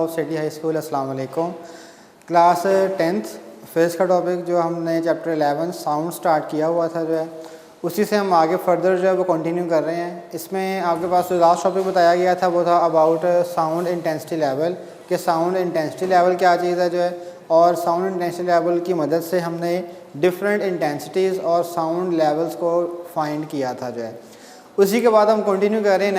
Of city high school. अस्सलाम वालेकुम। Class 10th physics का टॉपिक जो हमने चैप्टर 11 साउंड स्टार्ट किया हुआ था जो है उसी से हम आगे फर्दर जो है वो कंटिन्यू कर रहे हैं। इसमें आपके पास जो लास्ट टॉपिक बताया गया था वो था अबाउट साउंड इंटेंसिटी लेवल, कि साउंड इंटेंसिटी लेवल क्या चीज़ है जो है, और साउंड इंटेंसिटी लेवल की मदद से हमने डिफरेंट इंटेंसिटीज़ और साउंड लेवल्स को फाइंड किया था जो है। उसी के बाद हम कंटिन्यू कर रहे हैं।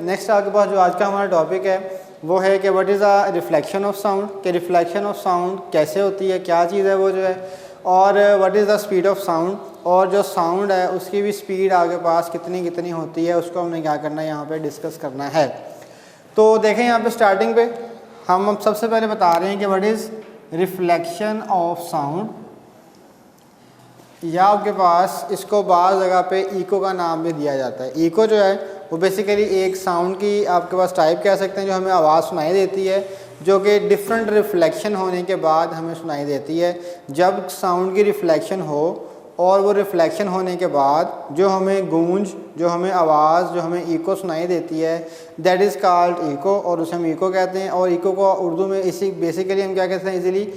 नेक्स्ट आपके पास जो आज का हमारा टॉपिक है वो है कि what is a reflection of sound, कि रिफ्लेक्शन ऑफ साउंड कैसे होती है, क्या चीज़ है वो जो है, और what is the speed of sound, और जो साउंड है उसकी भी स्पीड आपके पास कितनी होती है उसको हमने क्या करना है यहाँ पे डिस्कस करना है। तो देखें यहाँ पे स्टार्टिंग पे हम सबसे पहले बता रहे हैं कि what is reflection of sound, या आपके पास इसको बाज़ जगह पे इको का नाम भी दिया जाता है। इको जो है वो बेसिकली एक साउंड की आपके पास टाइप कह सकते हैं जो हमें आवाज़ सुनाई देती है, जो कि डिफरेंट रिफ्लेक्शन होने के बाद हमें सुनाई देती है। जब साउंड की रिफ्लेक्शन हो और वो रिफ्लेक्शन होने के बाद जो हमें गूंज, जो हमें आवाज़, जो हमें इको सुनाई देती है, दैट इज़ कॉल्ड इको, और उसे हम इको कहते हैं। और इको को उर्दू में इसी बेसिकली हम क्या कहते हैं, इजीली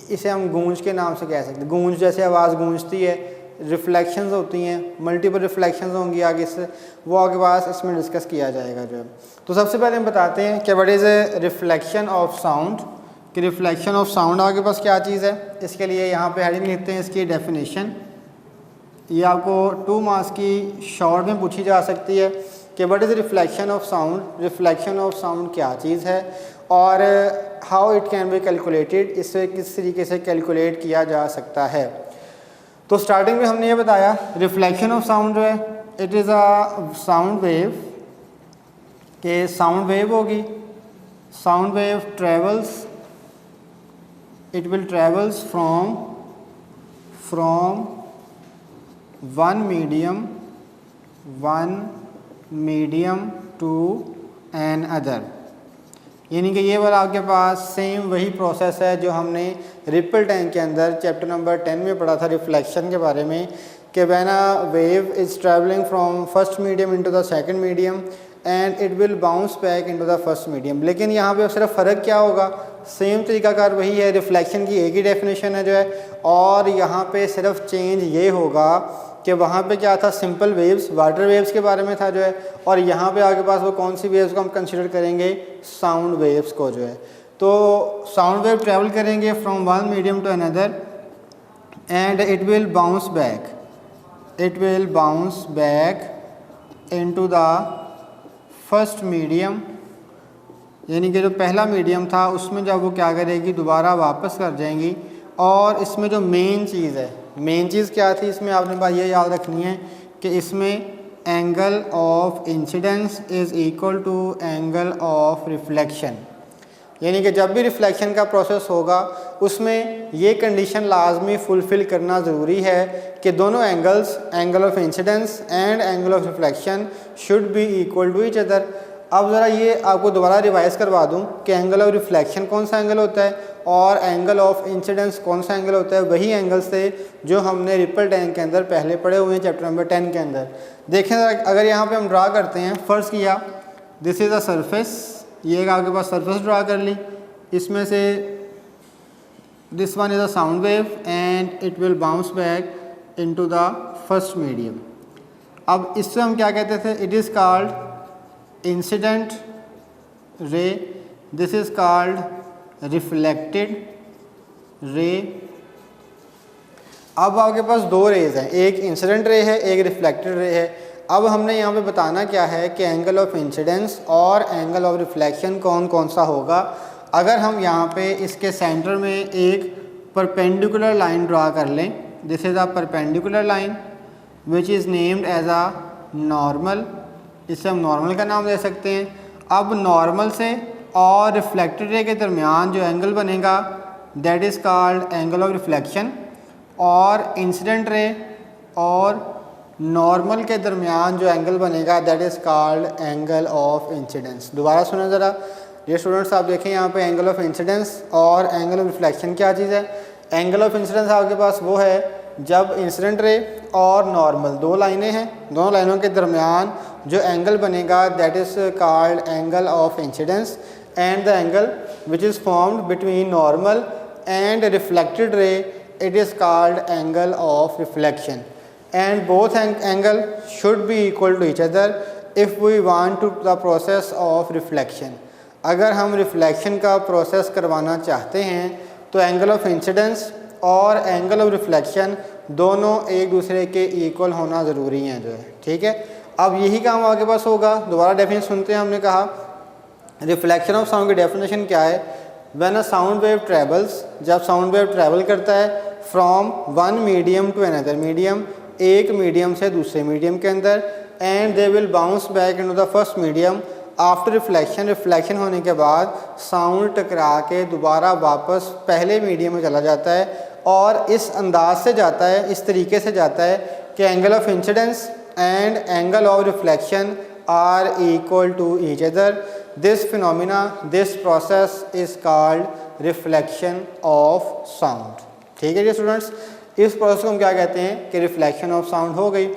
इसे हम गूंज के नाम से कह सकते हैं। गूंज जैसे आवाज़ गूंजती है, रिफ्लेक्शंस होती हैं, मल्टीपल रिफ्लेक्शंस होंगी आगे से, वो आपके पास इसमें डिस्कस किया जाएगा जो है। तो सबसे पहले हम बताते हैं कि what is a reflection of sound, कि रिफ्लेक्शन ऑफ साउंड आपके पास क्या चीज़ है। इसके लिए यहाँ पे हेडिंग लिखते हैं इसकी डेफिनेशन। ये आपको 2 मार्क्स की शॉर्ट में पूछी जा सकती है कि what is reflection of sound, reflection of sound क्या चीज़ है और how it can be calculated, इससे किस तरीके से कैलकुलेट किया जा सकता है। तो स्टार्टिंग में हमने ये बताया रिफ्लेक्शन ऑफ साउंड जो है it is a sound wave, के साउंड वेव होगी, sound wave travels, it will travels from one medium to another, यानी कि ये वाला आपके पास सेम वही प्रोसेस है जो हमने रिपल टैंक के अंदर चैप्टर नंबर 10 में पढ़ा था रिफ्लेक्शन के बारे में, कि when a wave is travelling from first medium into the second medium and it will bounce back into the first medium. लेकिन यहाँ पे सिर्फ फ़र्क क्या होगा, सेम तरीकाकार वही है, रिफ्लेक्शन की एक ही डेफिनेशन है जो है, और यहाँ पे सिर्फ चेंज ये होगा कि वहाँ पे क्या था, सिंपल वेव्स, वाटर वेव्स के बारे में था जो है, और यहाँ पे आपके पास वो कौन सी वेव्स को हम कंसिडर करेंगे, साउंड वेव्स को जो है। तो साउंड वेव ट्रैवल करेंगे from one medium to another and it will bounce back into the first medium, यानी कि जो पहला मीडियम था उसमें जब वो क्या करेगी, दोबारा वापस कर जाएंगी। और इसमें जो मेन चीज़ है, मेन चीज़ क्या थी इसमें, आपने बात ये याद रखनी है कि इसमें angle of incidence is equal to angle of reflection, यानी कि जब भी रिफ्लेक्शन का प्रोसेस होगा उसमें ये कंडीशन लाजमी फुलफ़िल करना ज़रूरी है कि दोनों angles, angle of incidence and angle of reflection should be equal to each other. अब ज़रा ये आपको दोबारा रिवाइज़ करवा दूं कि एंगल ऑफ रिफ्लेक्शन कौन सा एंगल होता है और एंगल ऑफ इंसिडेंस कौन सा एंगल होता है। वही एंगल्स थे जो हमने रिपल टैंक के अंदर पहले पढ़े हुए हैं चैप्टर नंबर 10 के अंदर। देखें अगर यहाँ पे हम ड्रा करते हैं, फ़र्ज़ किया दिस इज़ अ सरफेस, ये एक आपके पास सरफेस ड्रा कर ली, इसमें से this one is a sound wave and it will bounce back into the first medium. अब इससे हम क्या कहते थे, it is called incident ray, this is called reflected ray. अब आपके पास 2 रेज हैं, एक इंसिडेंट रे है, एक रिफ्लेक्टेड रे है। अब हमने यहाँ पे बताना क्या है कि एंगल ऑफ इंसिडेंस और एंगल ऑफ रिफ्लेक्शन कौन सा होगा। अगर हम यहाँ पे इसके सेंटर में एक परपेंडिकुलर लाइन ड्रा कर लें, this is a perpendicular line which is named as a normal, इसे हम नॉर्मल का नाम दे सकते हैं। अब नॉर्मल से और रिफ्लेक्टेड रे के दरमियान जो एंगल बनेगा that is called angle of reflection, और इंसिडेंट रे और नॉर्मल के दरमियान जो एंगल बनेगा that is called angle of incidence. दोबारा सुनो ज़रा, ये स्टूडेंट्स आप देखें यहाँ पे एंगल ऑफ इंसिडेंस और एंगल ऑफ रिफ्लेक्शन क्या चीज़ है। एंगल ऑफ इंसिडेंस आपके पास वो है जब इंसिडेंट रे और नॉर्मल 2 लाइनें हैं, दोनों लाइनों के दरमियान जो एंगल बनेगा that is called angle of incidence, and the angle which is formed between normal and reflected ray, it is called angle of reflection, and both angle should be equal to each other if we want to the process of reflection. अगर हम reflection का process करवाना चाहते हैं तो angle of incidence और angle of reflection दोनों एक दूसरे के इक्वल होना ज़रूरी हैं जो है, ठीक है। अब यही काम आपके पास होगा। दोबारा डेफिनेशन सुनते हैं। हमने कहा रिफ्लेक्शन ऑफ साउंड की डेफिनेशन क्या है? When a sound wave travels, जब साउंड वेव ट्रेवल करता है from one medium to another medium, एक मीडियम से दूसरे मीडियम के अंदर, and they will bounce back into the first medium after reflection, reflection होने के बाद साउंड टकरा के दोबारा वापस पहले मीडियम में चला जाता है, और इस अंदाज से जाता है, इस तरीके से जाता है कि angle of incidence and angle of reflection are equal to each other. This phenomena, this process is called reflection of sound. ठीक है जी स्टूडेंट्स, इस प्रोसेस को हम क्या कहते हैं कि रिफ्लेक्शन ऑफ साउंड हो गई।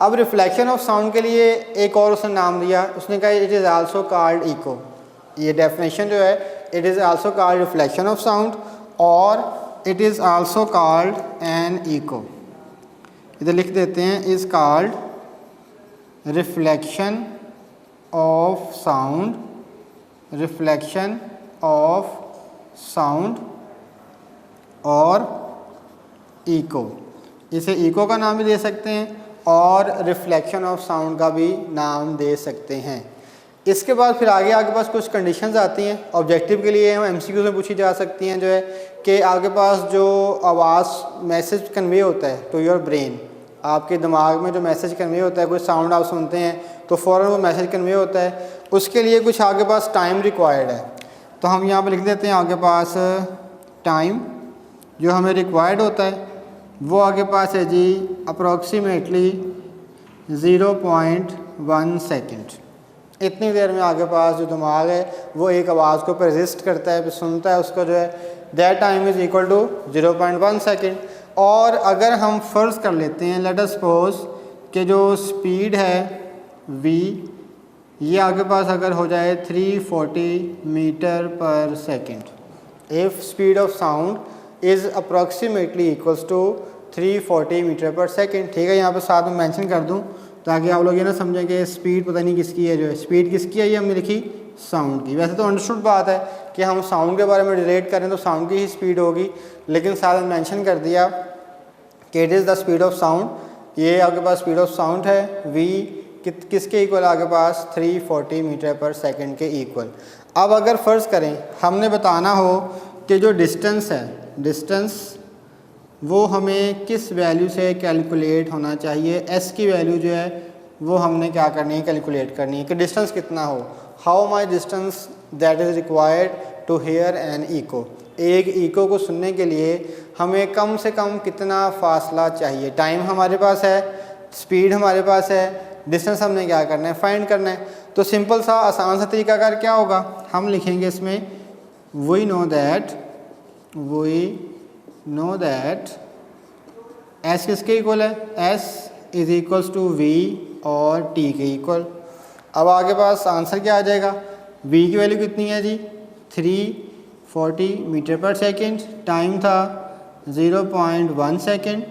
अब रिफ्लेक्शन ऑफ साउंड के लिए एक और उसने नाम दिया, उसने कहा it is also called eco. ये डेफिनेशन जो है, it is also called reflection of sound और it is also called an eco. इधर लिख देते हैं is called reflection of sound, reflection of sound और इको। इसे इको का नाम भी दे सकते हैं और रिफ्लेक्शन ऑफ साउंड का भी नाम दे सकते हैं। इसके बाद फिर आगे आपके पास कुछ कंडीशंस आती हैं ऑब्जेक्टिव के लिए, हम एमसीक्यू में पूछी जा सकती हैं, जो है कि आपके पास जो आवाज़ मैसेज कन्वे होता है टू योर ब्रेन, आपके दिमाग में जो मैसेज कन्वे होता है, कोई साउंड आप सुनते हैं तो फ़ौरन वो मैसेज कन्वे होता है, उसके लिए कुछ आपके पास टाइम रिक्वायर्ड है। तो हम यहाँ पर लिख देते हैं आपके पास टाइम जो हमें रिक्वायर्ड होता है वो आपके पास है जी अप्रॉक्सीमेटली 0.1 सेकेंड। इतनी देर में आपके पास जो दिमाग है वो एक आवाज़ को रजिस्ट करता है, फिर सुनता है उसको, जो है that time is equal to 0.1 second. और अगर हम फ़र्ज़ कर लेते हैं, लेट अस सपोज कि जो स्पीड है v, ये आपके पास अगर हो जाए 340 metre per second, if speed of sound is approximately equals to 340 metre per second. ठीक है, यहाँ पर साथ में मेंशन कर दूँ ताकि आप लोग ये ना समझें कि स्पीड पता नहीं किसकी है, जो है स्पीड किसकी है ये हमने लिखी साउंड की। वैसे तो अंडरस्टूड बात है कि हम साउंड के बारे में रिलेट करें तो साउंड की ही स्पीड होगी, लेकिन साथ में मेंशन कर दिया कि it is the speed of sound. ये आपके पास स्पीड ऑफ साउंड है, v किसके इक्वल आपके पास 340 मीटर पर सेकेंड के इक्वल। अब अगर फ़र्ज़ करें हमने बताना हो कि जो डिस्टेंस है, डिस्टेंस वो हमें किस वैल्यू से कैलकुलेट होना चाहिए, s की वैल्यू जो है वो हमने क्या करनी है, कैलकुलेट करनी है कि डिस्टेंस कितना हो, how much distance that is required to hear an echo. एक इको को सुनने के लिए हमें कम से कम कितना फ़ासला चाहिए। टाइम हमारे पास है, स्पीड हमारे पास है, डिस्टेंस हमने क्या करना है, फाइंड करना है। तो सिंपल सा आसान सा तरीकाकार क्या होगा, हम लिखेंगे इसमें वी नो दैट s किसके इक्वल है, s is equals to v और t के इक्वल। अब आगे पास आंसर क्या आ जाएगा, v की वैल्यू कितनी है जी 340 मीटर पर सेकेंड, टाइम था 0.1 सेकेंड,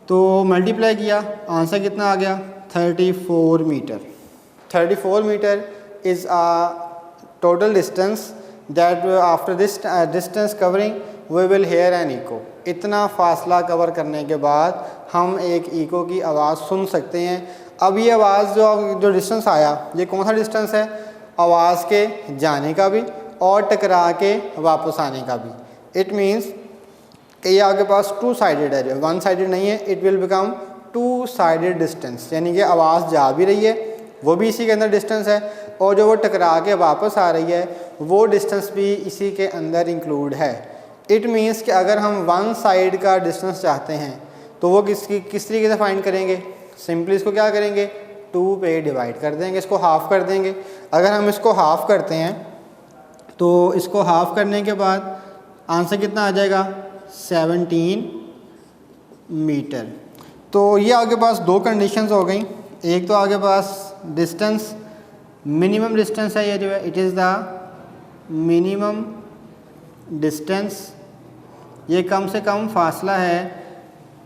तो मल्टीप्लाई किया आंसर कितना आ गया 34 metre. 34 metre is a total distance that after this distance covering we will hear an echo. इतना फासला कवर करने के बाद हम एक इको की आवाज़ सुन सकते हैं। अब ये आवाज़ जो डिस्टेंस आया, ये कौन सा डिस्टेंस है, आवाज़ के जाने का भी और टकरा के वापस आने का भी। इट मीन्स कि ये आपके पास टू साइडेड है, जो वन साइडेड नहीं है, it will become two sided distance, यानी कि आवाज़ जा भी रही है वो भी इसी के अंदर डिस्टेंस है, और जो वो टकरा के वापस आ रही है वो डिस्टेंस भी इसी के अंदर इंक्लूड है। इट मीन्स कि अगर हम वन साइड का डिस्टेंस चाहते हैं तो वो किस तरीके से फाइंड करेंगे, सिंपली इसको क्या करेंगे 2 पे डिवाइड कर देंगे, इसको हाफ़ कर देंगे। अगर हम इसको हाफ़ करते हैं तो इसको हाफ़ करने के बाद आंसर कितना आ जाएगा 17 मीटर। तो ये आपके पास दो कंडीशंस हो गई, एक तो आपके पास डिस्टेंस मिनिमम डिस्टेंस है, ये जो है it is the minimum distance, ये कम से कम फासला है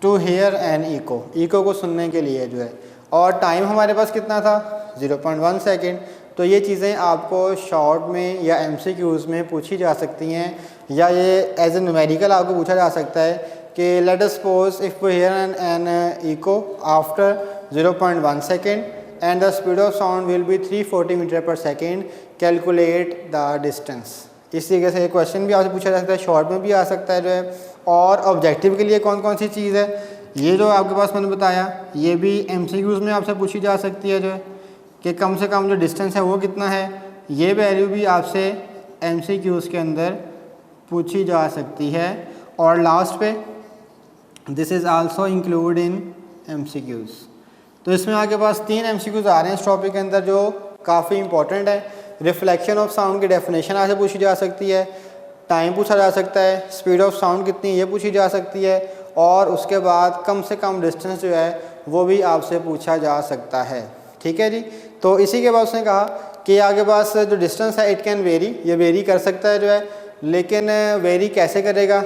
to hear an echo, echo को सुनने के लिए जो है। और टाइम हमारे पास कितना था 0.1 सेकेंड। तो ये चीज़ें आपको शॉर्ट में या MCQs में पूछी जा सकती हैं, या ये एज ए न्यूमेरिकल आपको पूछा जा सकता है कि let us suppose if we hear an echo after 0.1 second and the speed of sound will be 340 metre per second, calculate the distance. इस तरीके से क्वेश्चन भी आपसे पूछा जा सकता है, शॉर्ट में भी आ सकता है जो है। और ऑब्जेक्टिव के लिए कौन कौन सी चीज़ है, ये जो आपके पास मैंने बताया, ये भी MCQs में आपसे पूछी जा सकती है जो है कि कम से कम जो डिस्टेंस है वो कितना है, ये वैल्यू भी आपसे MCQs के अंदर पूछी जा सकती है। और लास्ट पे this is also include in MCQs। तो इसमें आपके पास 3 MCQs आ रहे हैं इस टॉपिक के अंदर जो काफ़ी इंपॉर्टेंट है। रिफ्लेक्शन ऑफ साउंड की डेफिनेशन आपसे पूछी जा सकती है, टाइम पूछा जा सकता है, स्पीड ऑफ साउंड कितनी ये पूछी जा सकती है, और उसके बाद कम से कम डिस्टेंस जो है वो भी आपसे पूछा जा सकता है। ठीक है जी। तो इसी के बाद उसने कहा कि आपके पास जो डिस्टेंस है इट कैन वेरी, ये वेरी कर सकता है जो है, लेकिन वेरी कैसे करेगा,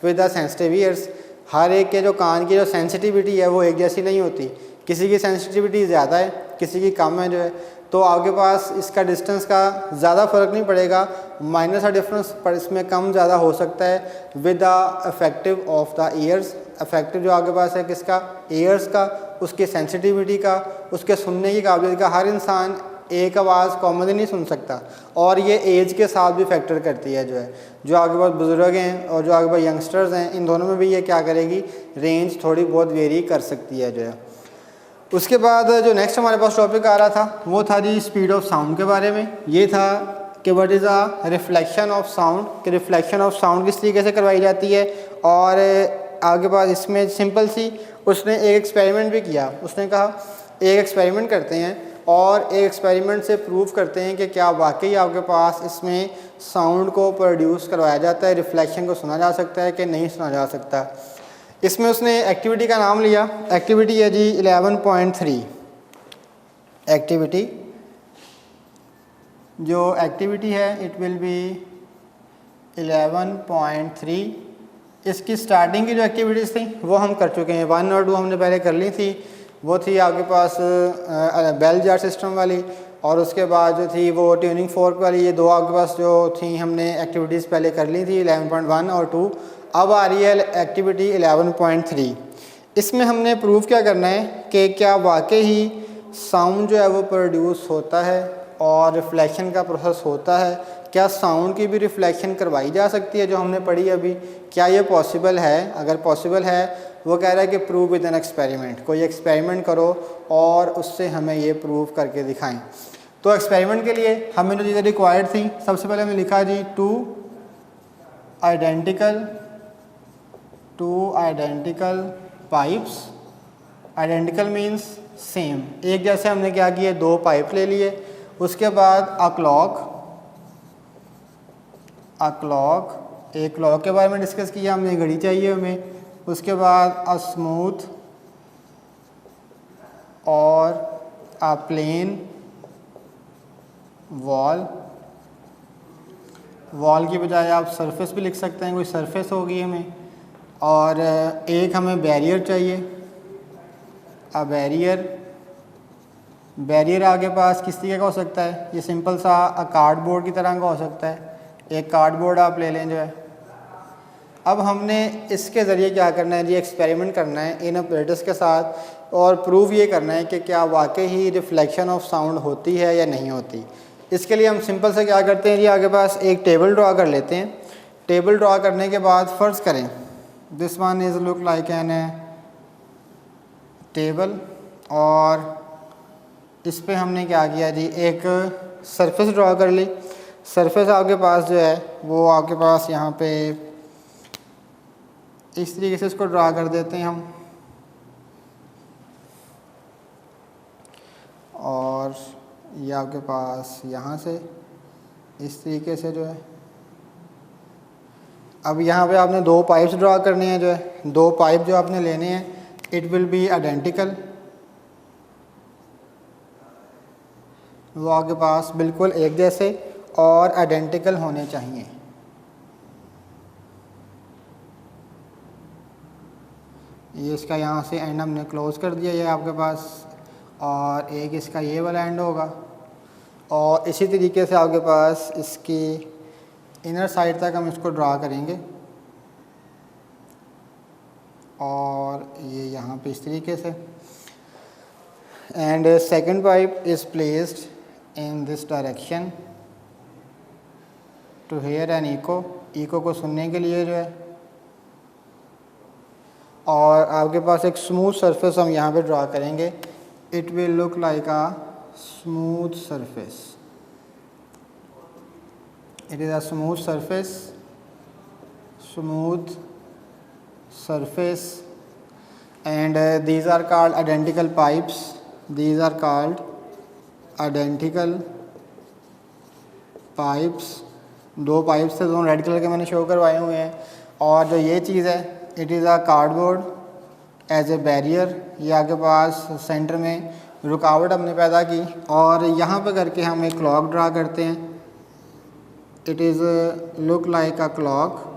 विद द सेंसिटिव ईयर्स। हर एक के जो कान की जो सेंसिटिविटी है वो एक जैसी नहीं होती, किसी की सेंसिटिविटी ज़्यादा है, किसी की कम है जो है। तो आपके पास इसका डिस्टेंस का ज़्यादा फ़र्क नहीं पड़ेगा, माइनर सा डिफरेंस पर इसमें कम ज़्यादा हो सकता है with the effective of the years. Effective जो आपके पास है किसका, ईयर्स का, उसके सेंसिटिविटी का, उसके सुनने की काबिलियत का। हर इंसान एक आवाज़ कॉमनली नहीं सुन सकता, और ये एज के साथ भी फैक्टर करती है जो है। जो आपके पास बुज़ुर्ग हैं और जो आपके पास यंगस्टर्स हैं, इन दोनों में भी ये क्या करेगी, रेंज थोड़ी बहुत वेरी कर सकती है जो है। उसके बाद जो नेक्स्ट हमारे पास टॉपिक आ रहा था वो था जी स्पीड ऑफ साउंड के बारे में। ये था कि what is a reflection of sound, कि रिफ्लेक्शन ऑफ साउंड किस तरीके से करवाई जाती है। और आपके पास इसमें सिंपल सी उसने एक एक्सपेरिमेंट भी किया। उसने कहा एक एक्सपेरिमेंट करते हैं और एक एक्सपेरिमेंट से प्रूव करते हैं कि क्या वाकई आपके पास इसमें साउंड को प्रोड्यूस करवाया जाता है, रिफ्लेक्शन को सुना जा सकता है कि नहीं सुना जा सकता। इसमें उसने एक्टिविटी का नाम लिया, एक्टिविटी है जी 11.3। एक्टिविटी जो एक्टिविटी है इट विल बी 11.3। इसकी स्टार्टिंग की जो एक्टिविटीज़ थी वो हम कर चुके हैं, 1 और 2 हमने पहले कर ली थी। वो थी आपके पास बेल जार सिस्टम वाली, और उसके बाद जो थी वो ट्यूनिंग फोर्क वाली। ये दो आपके पास जो थी हमने एक्टिविटीज़ पहले कर ली थी 11.1 और 2। अब आ रही है एक्टिविटी 11.3। इसमें हमने प्रूव क्या करना है कि क्या वाकई ही साउंड जो है वो प्रोड्यूस होता है और रिफ्लेक्शन का प्रोसेस होता है। क्या साउंड की भी रिफ्लेक्शन करवाई जा सकती है जो हमने पढ़ी अभी, क्या ये पॉसिबल है। अगर पॉसिबल है वो कह रहा है कि प्रूव विद एन एक्सपेरिमेंट, कोई एक्सपेरिमेंट करो और उससे हमें ये प्रूव करके दिखाएं। तो एक्सपेरिमेंट के लिए हमें जो चीज़ें रिक्वायर्ड थी, सबसे पहले हमने लिखा जी two identical pipes. Identical means same, एक जैसे हमने क्या किए, 2 पाइप ले लिए। उसके बाद अ क्लॉक, एक क्लॉक के बारे में डिस्कस किया हमने, घड़ी चाहिए हमें। उसके बाद अ स्मूथ और अ प्लेन वॉल की बजाय आप सरफेस भी लिख सकते हैं, कोई सरफेस होगी हमें। और एक हमें बैरियर चाहिए, अ बैरियर आपके पास किस तरीके का हो सकता है, ये सिंपल सा कार्डबोर्ड की तरह का हो सकता है। एक कार्डबोर्ड आप ले लें जो है। अब हमने इसके ज़रिए क्या करना है जी, एक्सपेरिमेंट करना है इन ऑपरेटर्स के साथ और प्रूव ये करना है कि क्या वाकई ही रिफ्लेक्शन ऑफ साउंड होती है या नहीं होती। इसके लिए हम सिंपल से क्या करते हैं जी, आगे पास एक टेबल ड्रा कर लेते हैं। टेबल ड्रा करने के बाद फ़र्ज़ करें this one is look like an table, और इस पे हमने क्या किया जी, एक सरफेस ड्रा कर ली। सरफेस आपके पास जो है वो आपके पास यहाँ पे इस तरीके से इसको ड्रा कर देते हैं हम, और ये आपके पास यहाँ से इस तरीके से जो है। अब यहाँ पे आपने 2 पाइप्स ड्रा करने हैं जो है, 2 पाइप जो आपने लेने हैं, इट विल बी आइडेंटिकल, वो आपके पास बिल्कुल एक जैसे। और आइडेंटिकल होने चाहिए। ये इसका यहाँ से एंड हमने क्लोज़ कर दिया ये आपके पास, और एक इसका ये वाला एंड होगा, और इसी तरीके से आपके पास इसकी इनर साइड तक हम इसको ड्रा करेंगे, और ये यहाँ पे इस तरीके से। And second pipe is placed in this direction to hear an echo को सुनने के लिए जो है, और आपके पास एक स्मूथ सरफेस हम यहाँ पे ड्रा करेंगे। It will look like a smooth surface, it is a smooth surface and these are called identical pipes, these are called identical pipes। दो पाइप्स थे, दोनों रेड कलर के मैंने शो करवाए हुए हैं, और जो ये चीज़ है it is a cardboard as a barrier, ये आपके पास सेंटर में रुकावट हमने पैदा की, और यहाँ पे करके हम एक क्लॉक ड्रा करते हैं। It is look like a clock,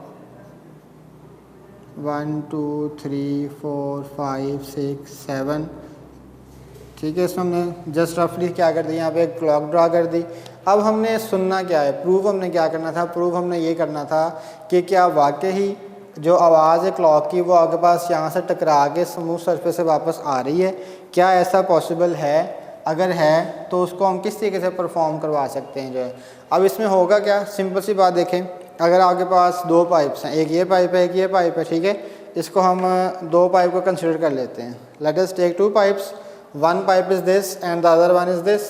1 2 3 4 5 6 7, ठीक है। इसमें हमने जस्ट रफली क्या कर दी, यहाँ पे एक क्लॉक ड्रा कर दी। अब हमने सुनना क्या है, प्रूव हमने क्या करना था, प्रूव हमने ये करना था कि क्या वाकई ही जो आवाज़ है क्लॉक की वो आपके पास यहाँ से टकरा के स्मूथ सरफेस से वापस आ रही है, क्या ऐसा पॉसिबल है। अगर है तो उसको हम किस तरीके से परफॉर्म करवा सकते हैं जो है। अब इसमें होगा क्या, सिंपल सी बात देखें, अगर आपके पास दो पाइप्स हैं, एक ये पाइप है एक ये पाइप है, ठीक है, इसको हम दो पाइप को कंसिडर कर लेते हैं। Let us take two pipes, one pipe is this and the other one is this.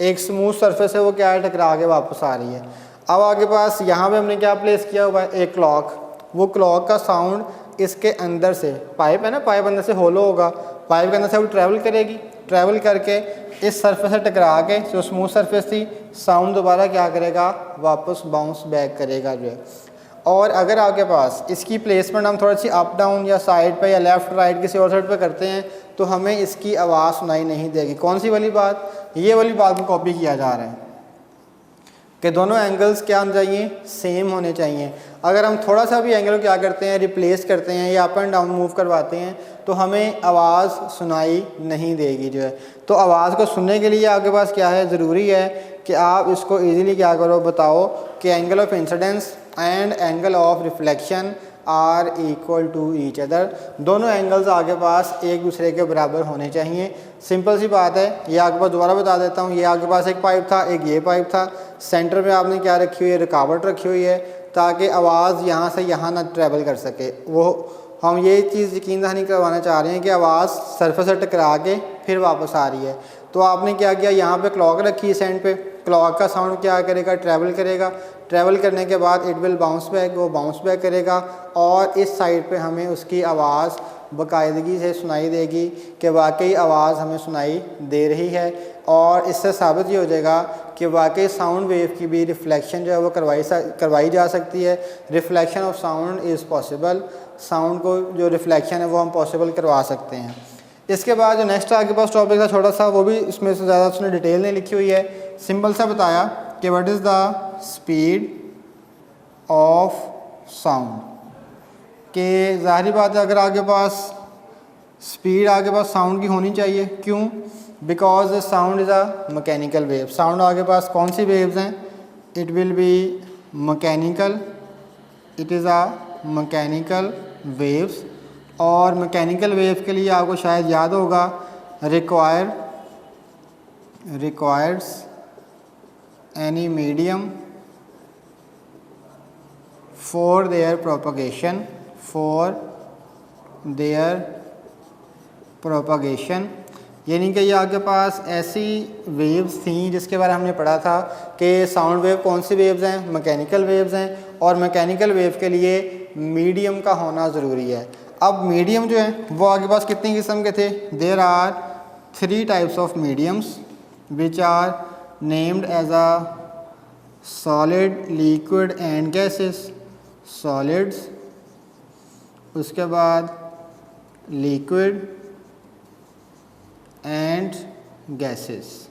एक स्मूथ सरफेस है वो क्या है, टकरा के वापस आ रही है। अब आपके पास यहाँ पे हमने क्या प्लेस किया हुआ है, एक क्लॉक। वो क्लॉक का साउंड इसके अंदर से, पाइप है ना, पाइप अंदर से होलो होगा, पाइप के अंदर से वो ट्रैवल करेगी, ट्रैवल करके इस सरफेस से टकरा के जो स्मूथ सरफेस थी, साउंड दोबारा क्या करेगा, वापस बाउंस बैक करेगा जो है। और अगर आपके पास इसकी प्लेसमेंट हम थोड़ी सी अप डाउन या साइड पे या लेफ़्ट राइट किसी और साइड पे करते हैं तो हमें इसकी आवाज़ सुनाई नहीं देगी। कौन सी वाली बात, ये वाली बात को कॉपी किया जा रहा है कि दोनों एंगल्स क्या होने चाहिए, सेम होने चाहिए। अगर हम थोड़ा सा भी एंगल क्या करते हैं, रिप्लेस करते हैं या अप एंड डाउन मूव करवाते हैं तो हमें आवाज़ सुनाई नहीं देगी जो है। तो आवाज़ को सुनने के लिए आपके पास क्या है, ज़रूरी है कि आप इसको इजीली क्या करो, बताओ कि angle of incidence and angle of reflection are equal to each other. दोनों एंगल्स आपके पास एक दूसरे के बराबर होने चाहिए। सिंपल सी बात है, ये आपके पास दोबारा बता देता हूँ। ये आपके पास एक पाइप था, एक ये पाइप था, सेंटर में आपने क्या रखी हुई है, रुकावट रखी हुई है ताकि आवाज़ यहाँ से यहाँ ना ट्रैवल कर सके। वो हम ये चीज़ यकीन दहानी करवाना चाह रहे हैं कि आवाज़ सरफेस से टकरा के फिर वापस आ रही है। तो आपने क्या किया, यहाँ पे क्लॉक रखी है सेंड पे, क्लॉक का साउंड क्या करेगा, ट्रैवल करेगा, ट्रैवल करने के बाद इट विल बाउंस बैक, वो बाउंस बैक करेगा और इस साइड पे हमें उसकी आवाज़ बाकायदगी से सुनाई देगी कि वाकई आवाज़ हमें सुनाई दे रही है। और इससे साबित ये हो जाएगा कि वाकई साउंड वेव की भी रिफ्लेक्शन जो है वो करवाई जा सकती है। Reflection of sound is possible, sound को जो रिफ्लेक्शन है वो हम पॉसिबल करवा सकते हैं। इसके बाद जो नेक्स्ट आपके पास टॉपिक था छोटा सा, वो भी इसमें से ज़्यादा उसने डिटेल नहीं लिखी हुई है, सिंपल सा बताया कि what is the speed of sound. कि ज़ाहिर बात है अगर आपके पास स्पीड आपके पास साउंड की होनी चाहिए, क्यों, because sound is a mechanical wave. Sound आपके पास कौन सी वेव्स हैं, it will B mechanical, it is a mechanical waves. और मैकेनिकल वेव के लिए आपको शायद याद होगा requires any medium for their propagation. यानी कि ये आपके पास ऐसी वेव्स थी जिसके बारे में हमने पढ़ा था कि साउंड वेव कौन सी वेव्स हैं, मैकेनिकल वेव्स हैं, और मैकेनिकल वेव के लिए मीडियम का होना ज़रूरी है। अब मीडियम जो है वो आपके पास कितनी किस्म के थे, there are 3 types of mediums which are named as a solid, liquid and gases. Solids, उसके बाद liquid and gases.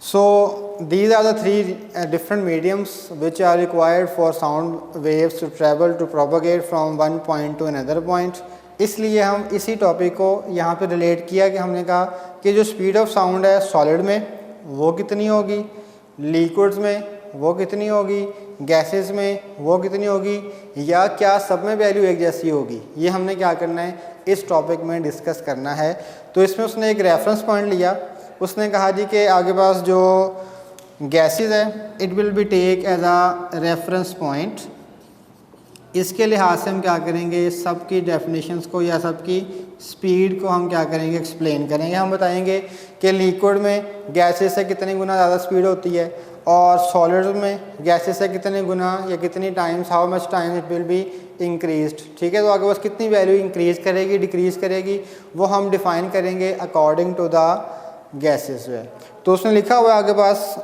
So these are the three different mediums which are required for sound waves to travel to propagate from one point to another point. इसलिए हम इसी topic को यहाँ पे relate किया कि हमने कहा कि जो स्पीड ऑफ साउंड है सॉलिड में वो कितनी होगी, लिक्विड्स में वो कितनी होगी, गैसेस में वो कितनी होगी, या क्या सब में वैल्यू एक जैसी होगी। ये हमने क्या करना है इस टॉपिक में डिस्कस करना है। तो इसमें उसने एक रेफरेंस पॉइंट लिया, उसने कहा जी कि आगे पास जो गैसेस है it will be take as a reference point. इसके लिहाज से हम क्या करेंगे, सब की डेफिनेशंस को या सब की स्पीड को हम क्या करेंगे, एक्सप्लेन करेंगे। हम बताएंगे कि लिक्विड में गैसेस से कितने गुना ज़्यादा स्पीड होती है और सॉलिड्स में गैसेस से कितने गुना या कितनी times, how much time it will be increased. ठीक है, तो आगे बस कितनी वैल्यू इंक्रीज़ करेगी डिक्रीज़ करेगी वो हम डिफ़ाइन करेंगे अकॉर्डिंग टू द गैसेस जो है। तो उसने लिखा हुआ है आगे पास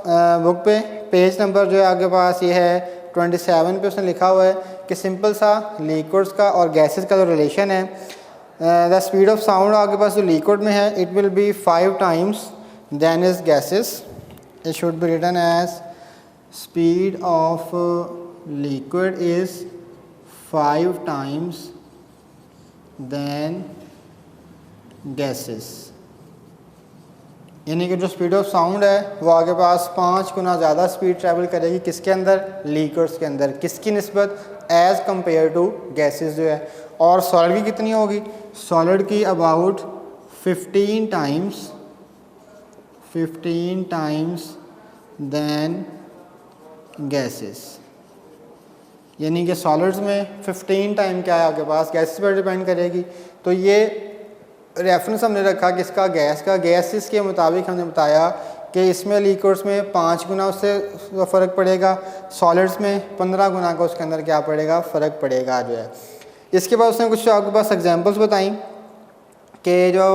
बुक पे, पेज नंबर जो है आगे पास ये है 27 पे उसने लिखा हुआ है कि सिंपल सा लिक्विड्स का और गैसेस का जो रिलेशन है, द स्पीड ऑफ साउंड आगे पास जो लिक्विड में है it will be 5 times than is gases. It should be written as speed of liquid is 5 times than gases. यानी कि जो स्पीड ऑफ साउंड है वो आगे पास 5 गुना ज़्यादा स्पीड ट्रैवल करेगी किसके अंदर, लिक्विड्स के अंदर। किसकी निस्बत, एज़ कंपेयर टू गैसेस जो है। और सॉलिड की कितनी होगी, सॉलिड की अबाउट 15 टाइम्स देन गैसेस। यानी कि सॉलिड्स में 15 टाइम क्या है आपके पास, गैसेस पर डिपेंड करेगी। तो ये रेफरेंस हमने रखा किसका, गैस का। गैसेस के मुताबिक हमने बताया कि इसमें लिक्विड्स में 5 गुना उससे फ़र्क पड़ेगा, सॉलिड्स में 15 गुना का उसके अंदर क्या पड़ेगा, फ़र्क पड़ेगा जो है। इसके बाद उसने कुछ आपके पास एग्जांपल्स बताई कि जो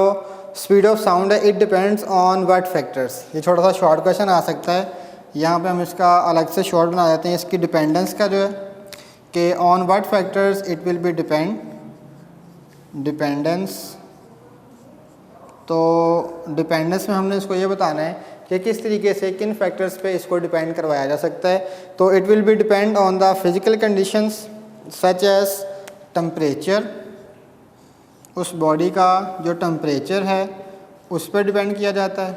स्पीड ऑफ साउंड है it depends on what factors. ये छोटा सा शॉर्ट क्वेश्चन आ सकता है, यहाँ पे हम इसका अलग से शॉर्ट बना देते हैं इसकी डिपेंडेंस का जो है कि on what factors it will B dependence. तो डिपेंडेंस में हमने इसको ये बताना है कि किस तरीके से किन फैक्टर्स पे इसको डिपेंड करवाया जा सकता है। तो it will be depend on the physical conditions such as temperature, उस बॉडी का जो टेम्परेचर है उस पर डिपेंड किया जाता है।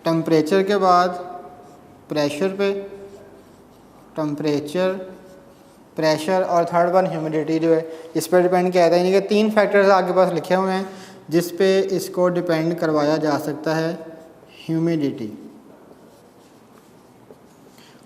टेम्परेचर के बाद प्रेशर पे, टेम्परेचर, प्रेशर और थर्ड वन ह्यूमिडिटी जो है इस पर डिपेंड किया जाता है। यानी कि 3 फैक्टर्स आपके पास लिखे हुए हैं जिस पे इसको डिपेंड करवाया जा सकता है। Humidity,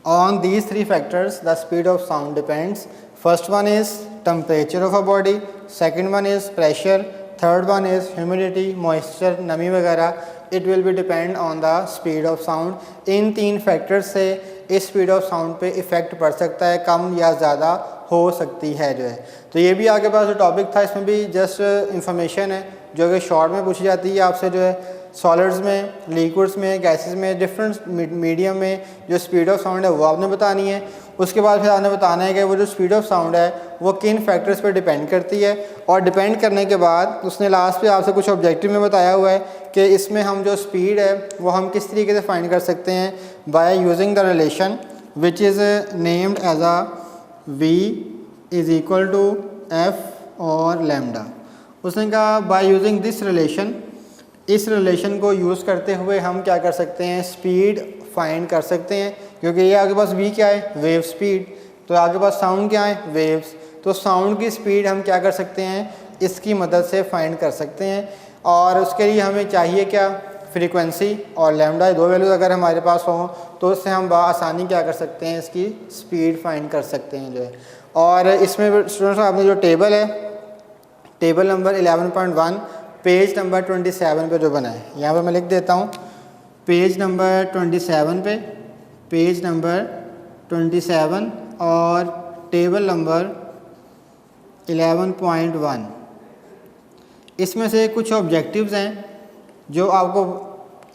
on these 3 factors the speed of sound depends. First one is temperature of a body, second one is pressure, third one is humidity, moisture, नमी वगैरह। It will be depend on the speed of sound. In 3 factors से इस speed of sound पे effect पड़ सकता है, कम या ज़्यादा हो सकती है जो है। तो ये भी आगे पास जो टॉपिक था इसमें भी जस्ट इंफॉर्मेशन है जो कि शॉर्ट में पूछी जाती है आपसे जो है। सॉलिड्स में, लिक्विड्स में, गैसेस में, डिफरेंट मीडियम में जो स्पीड ऑफ साउंड है वो आपने बतानी है। उसके बाद फिर आपने बताना है कि वो जो स्पीड ऑफ साउंड है वो किन फैक्टर्स पर डिपेंड करती है। और डिपेंड करने के बाद उसने लास्ट पे आपसे कुछ ऑब्जेक्टिव में बताया हुआ है कि इसमें हम जो स्पीड है वो हम किस तरीके से फाइंड कर सकते हैं, by using the relation which is named as a v is equal to f और लैम्डा। उसने कहा बाय यूजिंग दिस रिलेशन, इस रिलेशन को यूज़ करते हुए हम क्या कर सकते हैं, स्पीड फाइंड कर सकते हैं। क्योंकि ये आगे पास v क्या है, वेव स्पीड, तो आगे पास साउंड क्या है, वेव्स। तो साउंड की स्पीड हम क्या कर सकते हैं, इसकी मदद से फाइंड कर सकते हैं। और उसके लिए हमें चाहिए क्या, फ्रीक्वेंसी और लैम्डा, 2 वैल्यूज अगर हमारे पास हों तो उससे हम आसानी क्या कर सकते हैं, इसकी स्पीड फाइंड कर सकते हैं जो है। और इसमें स्टूडेंट्स आपने जो टेबल है, टेबल नंबर 11.1 पेज नंबर 27 पे जो बना है, यहाँ पे मैं लिख देता हूँ पेज नंबर 27 पे, पेज नंबर 27 और टेबल नंबर 11.1। इसमें से कुछ ऑब्जेक्टिव्स हैं जो आपको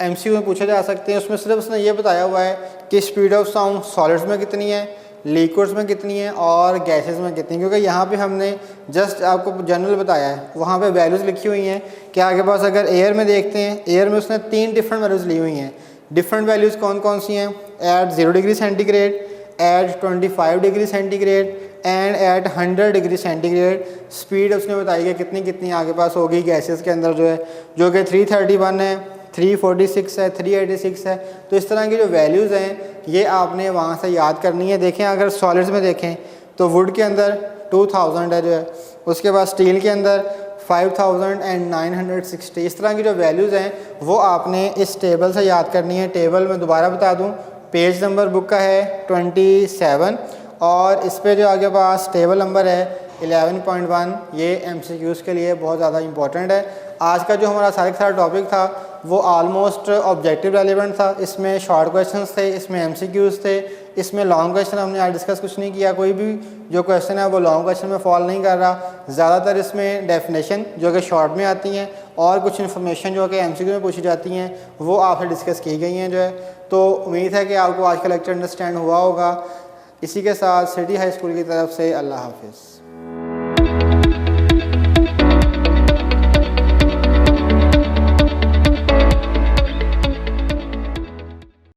एमसीक्यू में पूछे जा सकते हैं। उसमें सिर्फ उसने ये बताया हुआ है कि स्पीड ऑफ साउंड सॉलिड्स में कितनी है, लिक्विड्स में कितनी है और गैसेस में कितनी है। क्योंकि यहाँ पे हमने जस्ट आपको जनरल बताया है, वहाँ पे वैल्यूज़ लिखी हुई हैं कि आगे पास अगर एयर में देखते हैं, एयर में उसने 3 डिफरेंट वैल्यूज़ ली हुई हैं डिफरेंट वैल्यूज़ कौन कौन सी हैं, at 0 degree centigrade, at 25 degree centigrade and at 100 degree centigrade. Speed उसने बताई है कितनी कितनी आगे पास होगी गैसेस के अंदर जो है, जो कि 331 है, 346 है, 386 है। तो इस तरह की जो वैल्यूज़ हैं ये आपने वहाँ से याद करनी है। देखें अगर सॉलिड्स में देखें तो वुड के अंदर 2000 है जो है, उसके बाद स्टील के अंदर 5960। इस तरह की जो वैल्यूज़ हैं वो आपने इस टेबल से याद करनी है। टेबल मैं दोबारा बता दूं, पेज नंबर बुक का है 27 और इस पे जो आगे पास टेबल नंबर है 11.1। ये MCQs के लिए बहुत ज़्यादा इंपॉर्टेंट है। आज का जो हमारा सारा का सारा टॉपिक था वो ऑलमोस्ट ऑब्जेक्टिव रेलिवेंट था। इसमें शॉर्ट क्वेश्चंस थे, इसमें MCQs थे, इसमें लॉन्ग क्वेश्चन हमने आज डिस्कस कुछ नहीं किया। कोई भी जो क्वेश्चन है वो लॉन्ग क्वेश्चन में फॉल नहीं कर रहा। ज़्यादातर इसमें डेफिनेशन जो कि शॉर्ट में आती हैं और कुछ इन्फॉर्मेशन जो कि MCQ में पूछी जाती हैं वो आपसे डिस्कस की गई हैं जो है। तो उम्मीद है कि आपको आज का लेक्चर अंडरस्टैंड हुआ होगा। इसी के साथ सिटी हाई स्कूल की तरफ से अल्लाह हाफिज़।